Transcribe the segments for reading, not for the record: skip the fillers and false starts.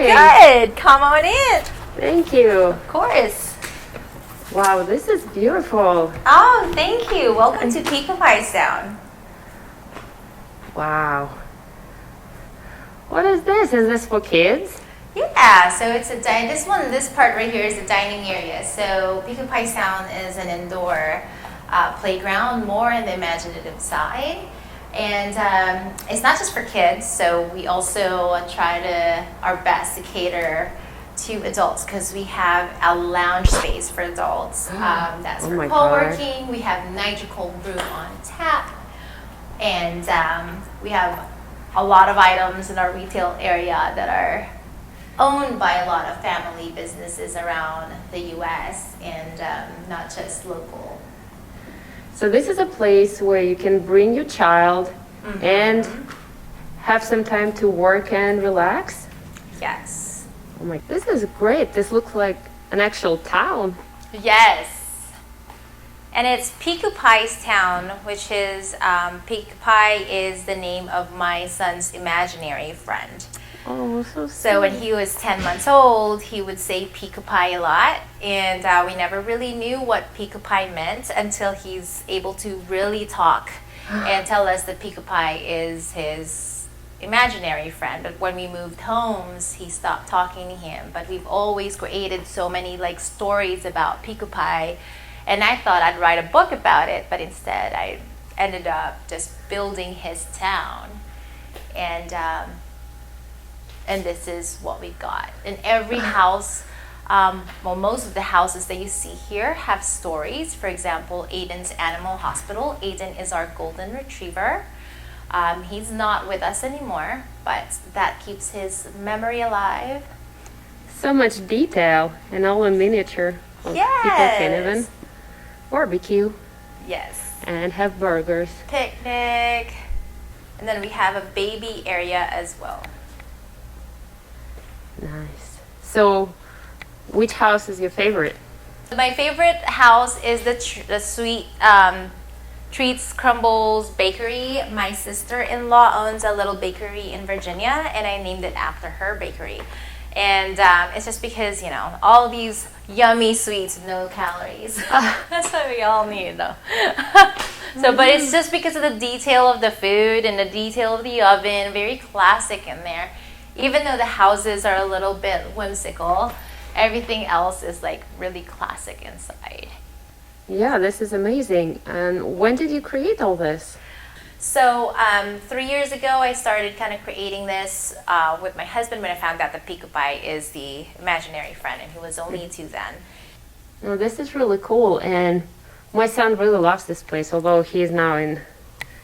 doing? Good. Come on in. Thank you. Of course. Wow, this is beautiful. Oh, thank you. Welcome to Pikopye Sound. Wow. What is this? Is this for kids? Yeah, so it's this part right here is the dining area. So Pikopye Sound is an indoor playground, more on the imaginative side. And it's not just for kids, so we also try our best to cater to adults because we have a lounge space for adults. That's for co-working. We have Nitro Brew on tap. And we have a lot of items in our retail area that are owned by a lot of family businesses around the U.S. and not just local. So this is a place where you can bring your child and have some time to work and relax? Yes. Oh my, this is great. This looks like an actual town. Yes. And it's Pikopye's town, which is, Pikopye is the name of my son's imaginary friend. Oh, so sweet. So when he was 10 months old, he would say Pikopye a lot, and we never really knew what Pikopye meant until he's able to really talk and tell us that Pikopye is his imaginary friend. But when we moved homes, he stopped talking to him. But we've always created so many stories about Pikopye, and I thought I'd write a book about it, but instead I ended up just building his town. And this is what we got. In every house, most of the houses that you see here have stories. For example, Aiden's Animal Hospital. Aiden is our golden retriever. He's not with us anymore, but that keeps his memory alive. So much detail and all in miniature. Yes. People can even barbecue. Yes. And have burgers. Picnic. And then we have a baby area as well. Nice. So, which house is your favorite? My favorite house is the sweet Treats Crumbles Bakery. My sister-in-law owns a little bakery in Virginia, and I named it after her bakery. And it's just because, all these yummy sweets, no calories. That's what we all need, though. But it's just because of the detail of the food and the detail of the oven, very classic in there. Even though the houses are a little bit whimsical, everything else is really classic inside. Yeah, this is amazing. And when did you create all this? So 3 years ago, I started kind of creating this with my husband when I found out that Pikopye is the imaginary friend, and he was only 2 then. Well, this is really cool, and my son really loves this place, although he's now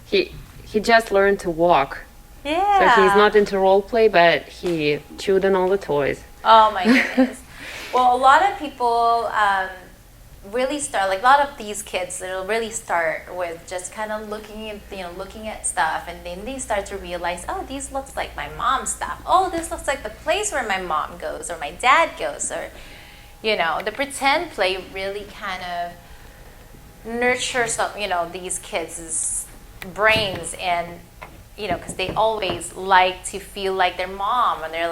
he just learned to walk. Yeah. So he's not into role play, but he chewed on all the toys. Oh my goodness. Well, a lot of people really start, a lot of these kids, they'll really start with just kind of looking at stuff, and then they start to realize, oh, these looks like my mom's stuff. Oh, this looks like the place where my mom goes or my dad goes, or the pretend play really kind of nurtures these kids' brains, and because they always like to feel like their mom, and they're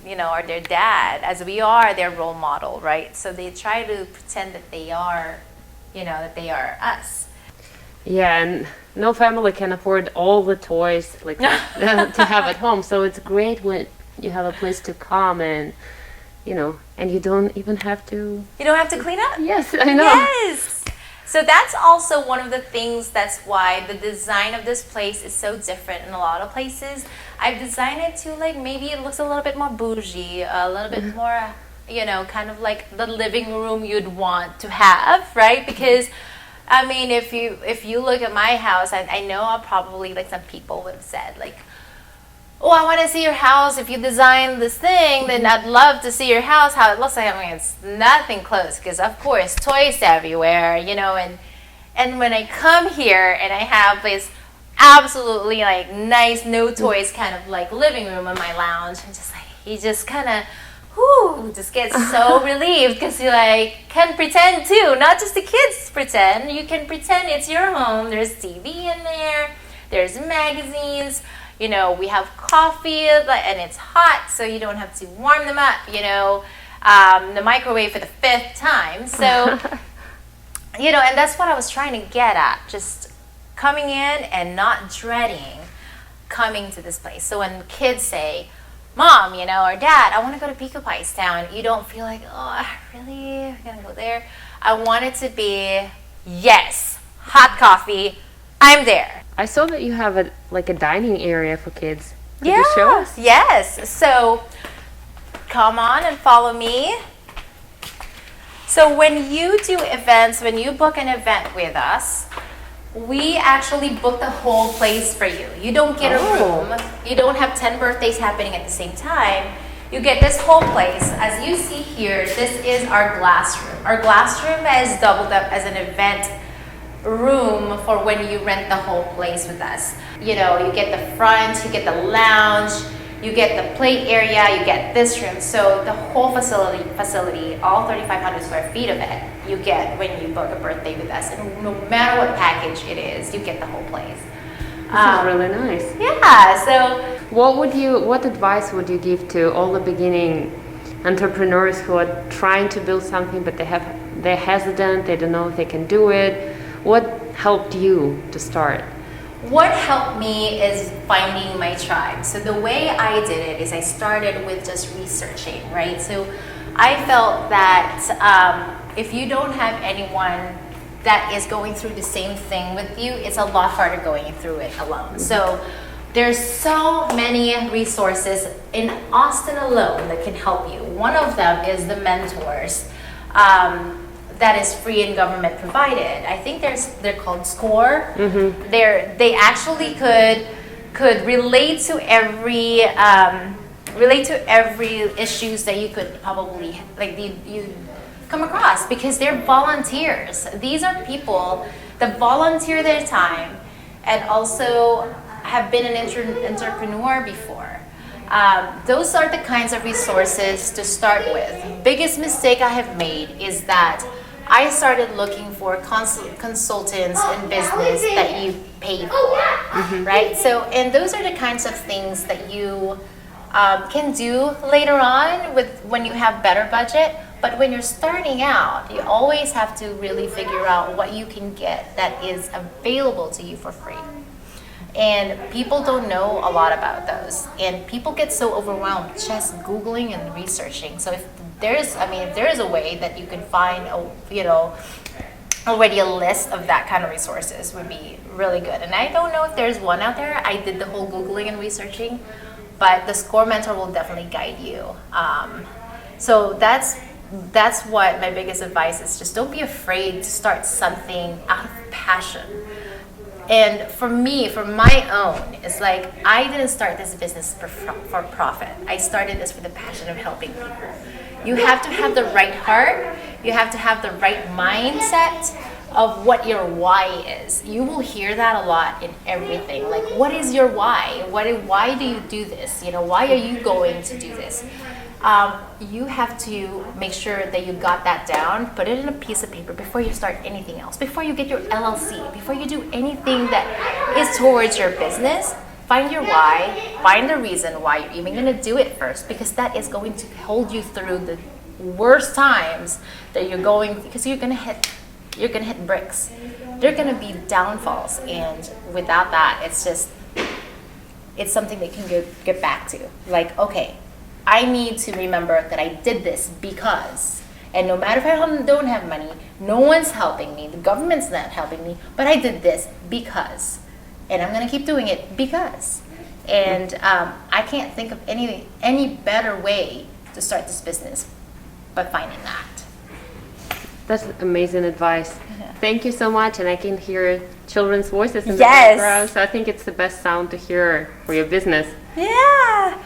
or their dad, as we are their role model, right? So they try to pretend that they are, that they are us. Yeah, and no family can afford all the toys to have at home. So it's great when you have a place to come and, and you don't even have to... You don't have to clean up? Yes, I know. Yes! So that's also one of the things, that's why the design of this place is so different in a lot of places. I've designed it to maybe it looks a little bit more bougie, a little bit more, kind of like the living room you'd want to have, right? Because, if you look at my house, I know probably some people would have said oh, I want to see your house. If you design this thing, then I'd love to see your house, how it looks like. It's nothing close because, of course, toys everywhere, and when I come here and I have this absolutely nice, no toys kind of living room in my lounge, and just you just kind of, just get so relieved because you can pretend too. Not just the kids pretend. You can pretend it's your home. There's TV in there. There's magazines. You know, we have coffee and it's hot, so you don't have to warm them up, you know, the microwave for the 5th time. So, you know, and that's what I was trying to get at, just coming in and not dreading coming to this place. So when kids say, Mom, you know, or Dad, I want to go to Pikopye's town, you don't feel like, oh, really? I'm going to go there? I want it to be, yes, hot coffee, I'm there. I saw that you have a dining area for kids. Could you show us? Yes. So come on and follow me. So when you do events, when you book an event with us, we actually book the whole place for you. You don't get a room. You don't have 10 birthdays happening at the same time. You get this whole place. As you see here, this is our glass room. Our glass room is doubled up as an event room for when you rent the whole place with us. You know, you get the front, you get the lounge, you get the play area, you get this room. So the whole facility, all 3,500 square feet of it, you get when you book a birthday with us. And no matter what package it is, you get the whole place. This is really nice. Yeah, so what advice would you give to all the beginning entrepreneurs who are trying to build something but they're hesitant, they don't know if they can do it? What helped you to start? What helped me is finding my tribe. So the way I did it is I started with just researching, right? So I felt that if you don't have anyone that is going through the same thing with you, it's a lot harder going through it alone. So there's so many resources in Austin alone that can help you. One of them is the mentors. That is free and government provided. I think they're called SCORE. Mm-hmm. They actually could relate to every issues that you could probably you come across, because they're volunteers. These are people that volunteer their time and also have been an entrepreneur before. Those are the kinds of resources to start with. Biggest mistake I have made is that I started looking for consultants in business that you pay for, right? So, and those are the kinds of things that you can do later on when you have better budget. But when you're starting out, you always have to really figure out what you can get that is available to you for free. And people don't know a lot about those. And people get so overwhelmed just Googling and researching. So if there is a way that you can find already a list of that kind of resources, would be really good. And I don't know if there's one out there. I did the whole Googling and researching, but the SCORE mentor will definitely guide you. So that's what my biggest advice is. Just don't be afraid to start something out of passion. And for me, for my own, it's like I didn't start this business for profit. I started this for the passion of helping people. You have to have the right heart. You have to have the right mindset of what your why is. You will hear that a lot in everything. Like, what is your why? Why do you do this? You know, why are you going to do this? You have to make sure that you got that down, put it in a piece of paper before you start anything else, before you get your LLC, before you do anything that is towards your business. Find your why, find the reason why you're even going to do it first, because that is going to hold you through the worst times that you're going, because you're going to hit bricks. There are going to be downfalls, and without that, it's something that you can get back to. Like, okay, I need to remember that I did this because, and no matter if I don't have money, no one's helping me, the government's not helping me, but I did this because, and I'm gonna keep doing it because. And I can't think of any better way to start this business but finding that. That's amazing advice. Thank you so much, and I can hear children's voices in the Yes. background, so I think it's the best sound to hear for your business. Yeah.